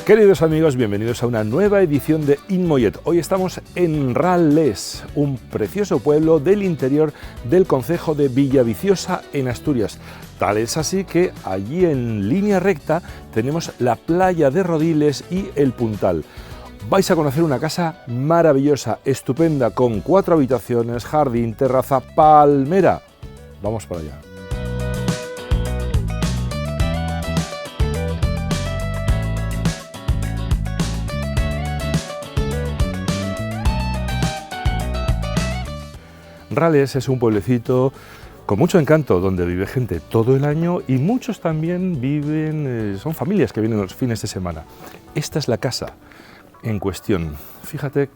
Queridos amigos, bienvenidos a una nueva edición de InMollet. Hoy estamos en Rales, un precioso pueblo del interior del concejo de Villaviciosa, en Asturias. Tal es así que allí en línea recta tenemos la playa de Rodiles y el Puntal. Vais a conocer una casa maravillosa, estupenda, con 4 habitaciones, jardín, terraza, palmera. Vamos para allá. Rales es un pueblecito con mucho encanto, donde vive gente todo el año y muchos también viven, son familias que vienen los fines de semana. Esta es la casa en cuestión. Fíjate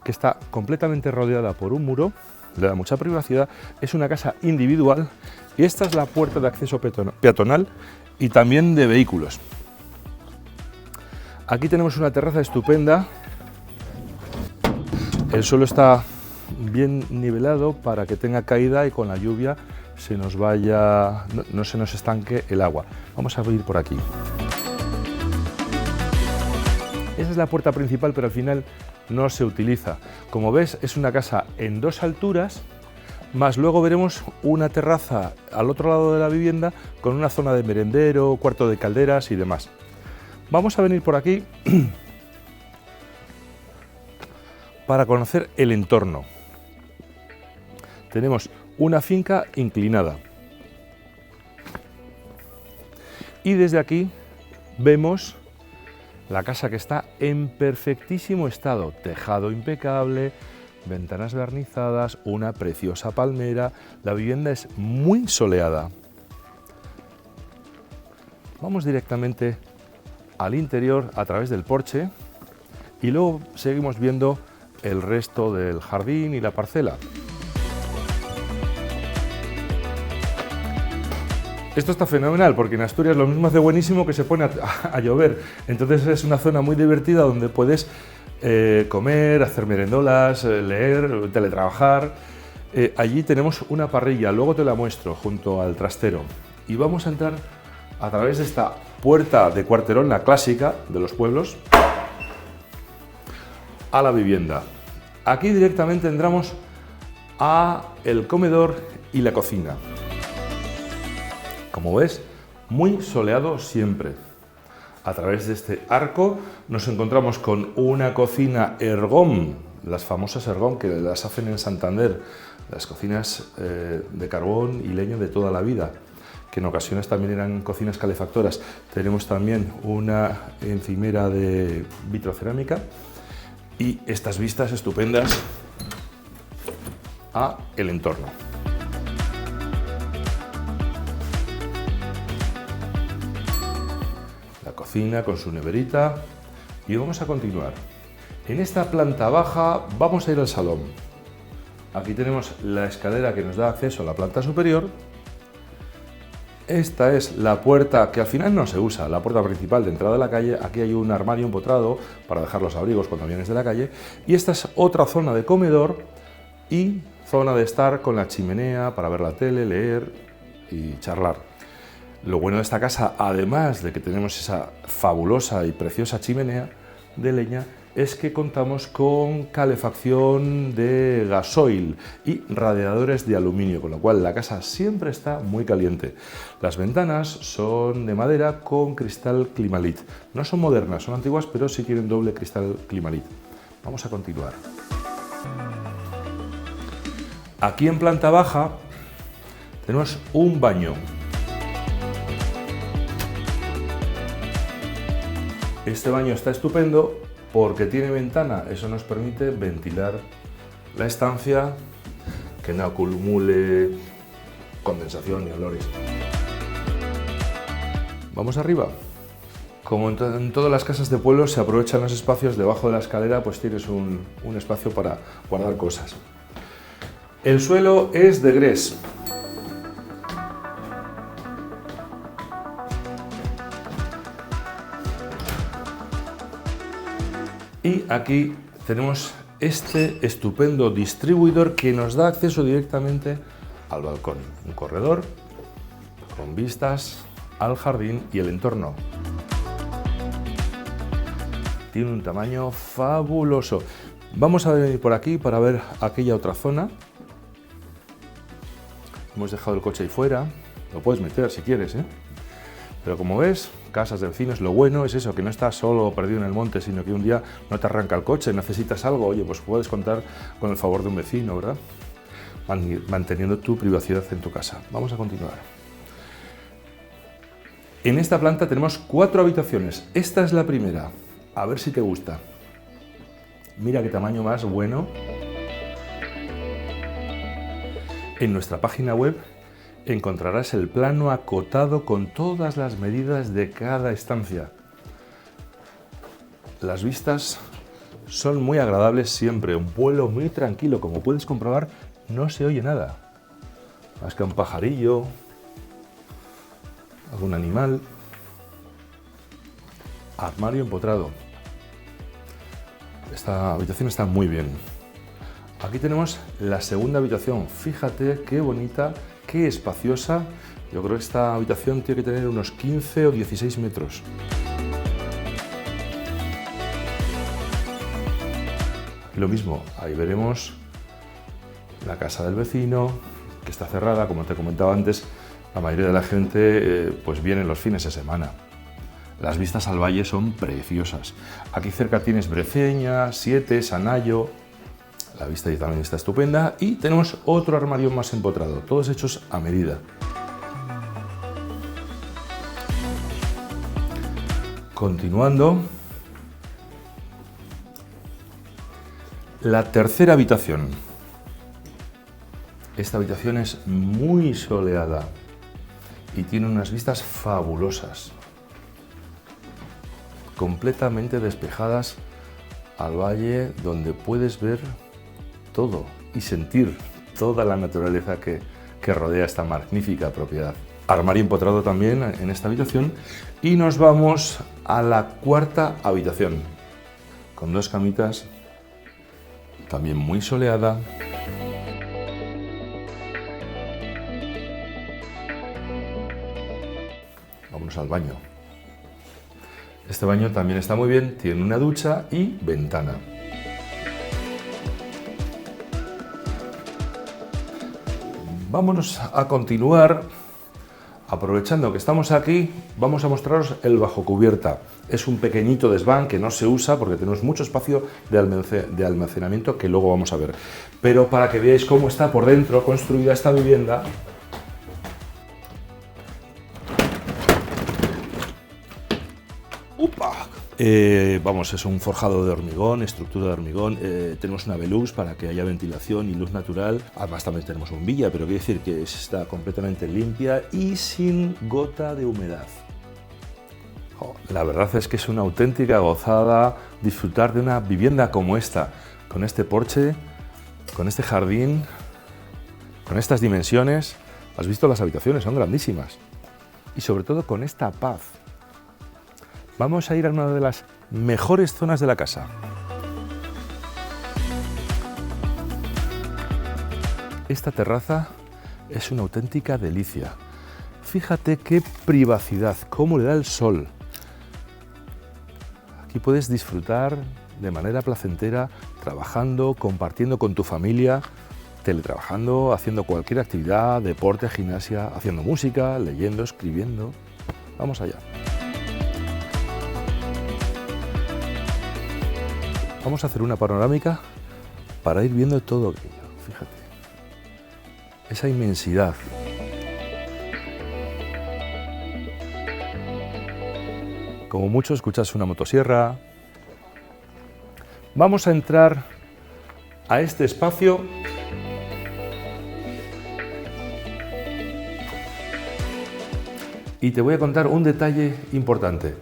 que está completamente rodeada por un muro, le da mucha privacidad, es una casa individual y esta es la puerta de acceso peatonal y también de vehículos. Aquí tenemos una terraza estupenda, el suelo está bien nivelado para que tenga caída y con la lluvia se nos vaya, no se nos estanque el agua. Vamos a ir por aquí. Esa es la puerta principal, pero al final no se utiliza. Como ves, es una casa en 2 alturas, más luego veremos una terraza al otro lado de la vivienda con una zona de merendero, cuarto de calderas y demás. Vamos a venir por aquí para conocer el entorno. Tenemos una finca inclinada y desde aquí vemos la casa, que está en perfectísimo estado, tejado impecable, ventanas barnizadas, una preciosa palmera. La vivienda es muy soleada. Vamos directamente al interior a través del porche y luego seguimos viendo el resto del jardín y la parcela. Esto está fenomenal porque en Asturias lo mismo hace buenísimo que se pone a llover. Entonces es una zona muy divertida donde puedes comer, hacer merendolas, leer, teletrabajar. Allí tenemos una parrilla, luego te la muestro, junto al trastero. Y vamos a entrar a través de esta puerta de cuarterón, la clásica de los pueblos, a la vivienda. Aquí directamente entramos a el comedor y la cocina. Como ves, muy soleado siempre. A través de este arco nos encontramos con una cocina Ergom, las famosas Ergom que las hacen en Santander, las cocinas de carbón y leña de toda la vida, que en ocasiones también eran cocinas calefactoras. Tenemos también una encimera de vitrocerámica y estas vistas estupendas a el entorno. Cocina con su neverita y vamos a continuar. En esta planta baja vamos a ir al salón. Aquí tenemos la escalera que nos da acceso a la planta superior. Esta es la puerta que al final no se usa, la puerta principal de entrada de la calle. Aquí hay un armario empotrado para dejar los abrigos cuando vienes de la calle. Y esta es otra zona de comedor y zona de estar con la chimenea para ver la tele, leer y charlar. Lo bueno de esta casa, además de que tenemos esa fabulosa y preciosa chimenea de leña, es que contamos con calefacción de gasoil y radiadores de aluminio, con lo cual la casa siempre está muy caliente. Las ventanas son de madera con cristal Climalit. No son modernas, son antiguas, pero sí tienen doble cristal Climalit. Vamos a continuar. Aquí en planta baja tenemos un baño. Este baño está estupendo porque tiene ventana, eso nos permite ventilar la estancia, que no acumule condensación ni olores. Vamos arriba. Como en todas las casas de pueblo se aprovechan los espacios debajo de la escalera, pues tienes un espacio para guardar cosas. El suelo es de grés. Y aquí tenemos este estupendo distribuidor que nos da acceso directamente al balcón. Un corredor con vistas al jardín y el entorno. Tiene un tamaño fabuloso. Vamos a venir por aquí para ver aquella otra zona. Hemos dejado el coche ahí fuera. Lo puedes meter si quieres, ¿eh? Pero como ves, casas de vecinos, lo bueno es eso, que no estás solo perdido en el monte, sino que un día no te arranca el coche, necesitas algo, oye, pues puedes contar con el favor de un vecino, ¿verdad? Manteniendo tu privacidad en tu casa. Vamos a continuar. En esta planta tenemos 4 habitaciones. Esta es la primera. A ver si te gusta. Mira qué tamaño más bueno. En nuestra página web encontrarás el plano acotado con todas las medidas de cada estancia. Las vistas son muy agradables siempre, un vuelo muy tranquilo, como puedes comprobar, no se oye nada, más que un pajarillo, algún animal. Armario empotrado. Esta habitación está muy bien. Aquí tenemos la segunda habitación. Fíjate qué bonita, qué espaciosa. Yo creo que esta habitación tiene que tener unos 15 o 16 metros. Aquí lo mismo, ahí veremos la casa del vecino, que está cerrada, como te comentaba antes. La mayoría de la gente pues viene los fines de semana. Las vistas al valle son preciosas. Aquí cerca tienes Breceña, Siete, Sanayo. La vista ahí también está estupenda. Y tenemos otro armario más empotrado, todos hechos a medida. Continuando. La tercera habitación. Esta habitación es muy soleada y tiene unas vistas fabulosas, completamente despejadas al valle, donde puedes ver todo y sentir toda la naturaleza que rodea esta magnífica propiedad. Armario empotrado también en esta habitación y nos vamos a la cuarta habitación, con 2 camitas, también muy soleada. Vámonos al baño. Este baño también está muy bien, tiene una ducha y ventana. Vámonos a continuar. Aprovechando que estamos aquí, vamos a mostraros el bajo cubierta. Es un pequeñito desván que no se usa porque tenemos mucho espacio de almacenamiento que luego vamos a ver. Pero para que veáis cómo está por dentro construida esta vivienda, vamos, es un forjado de hormigón, estructura de hormigón. Tenemos una Velux para que haya ventilación y luz natural. Además también tenemos bombilla, pero quiere decir que está completamente limpia y sin gota de humedad. La verdad es que es una auténtica gozada disfrutar de una vivienda como esta, con este porche, con este jardín, con estas dimensiones. Has visto las habitaciones, son grandísimas. Y sobre todo con esta paz. Vamos a ir a una de las mejores zonas de la casa. Esta terraza es una auténtica delicia. Fíjate qué privacidad, cómo le da el sol. Aquí puedes disfrutar de manera placentera, trabajando, compartiendo con tu familia, teletrabajando, haciendo cualquier actividad, deporte, gimnasia, haciendo música, leyendo, escribiendo. Vamos allá. Vamos a hacer una panorámica para ir viendo todo aquello. Fíjate, esa inmensidad. Como mucho escuchas una motosierra. Vamos a entrar a este espacio y te voy a contar un detalle importante.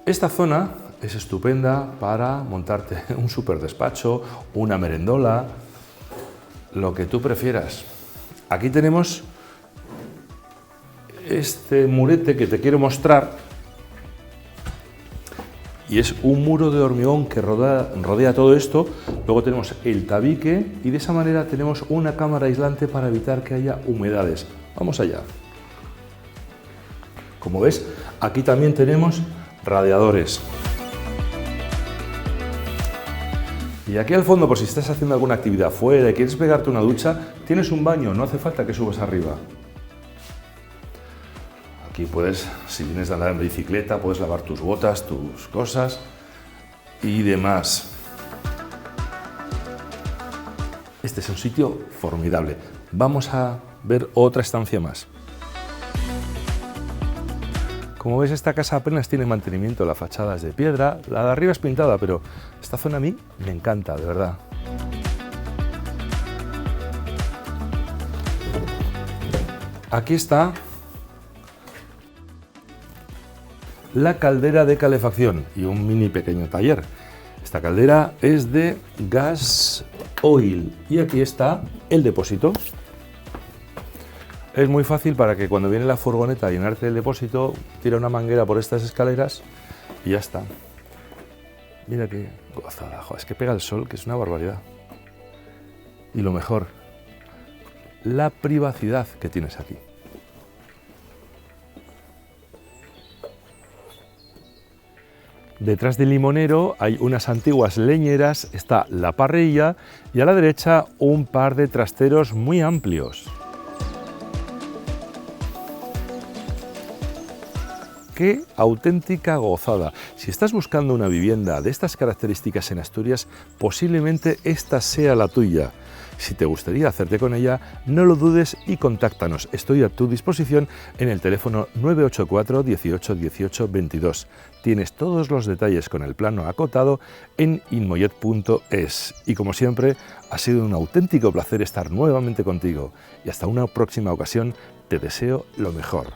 Esta zona es estupenda para montarte un super despacho, una merendola, lo que tú prefieras. Aquí tenemos este murete que te quiero mostrar y es un muro de hormigón que rodea todo esto. Luego tenemos el tabique y de esa manera tenemos una cámara aislante para evitar que haya humedades. Vamos allá. Como ves, aquí también tenemos radiadores. Y aquí al fondo, por si estás haciendo alguna actividad fuera y quieres pegarte una ducha, tienes un baño, no hace falta que subas arriba. Aquí puedes, si vienes de andar en bicicleta, puedes lavar tus botas, tus cosas y demás. Este es un sitio formidable. Vamos a ver otra estancia más. Como ves, esta casa apenas tiene mantenimiento, la fachada es de piedra, la de arriba es pintada, pero esta zona a mí me encanta, de verdad. Aquí está la caldera de calefacción y un mini pequeño taller. Esta caldera es de gas oil y aquí está el depósito. Es muy fácil para que cuando viene la furgoneta a llenarte el depósito, tira una manguera por estas escaleras y ya está. Mira qué gozada, joder, es que pega el sol, que es una barbaridad. Y lo mejor, la privacidad que tienes aquí. Detrás del limonero hay unas antiguas leñeras, está la parrilla y a la derecha un par de trasteros muy amplios. ¡Qué auténtica gozada! Si estás buscando una vivienda de estas características en Asturias, posiblemente esta sea la tuya. Si te gustaría hacerte con ella, no lo dudes y contáctanos. Estoy a tu disposición en el teléfono 984 18 18 22. Tienes todos los detalles con el plano acotado en inmoyet.es. Y como siempre, ha sido un auténtico placer estar nuevamente contigo. Y hasta una próxima ocasión, te deseo lo mejor.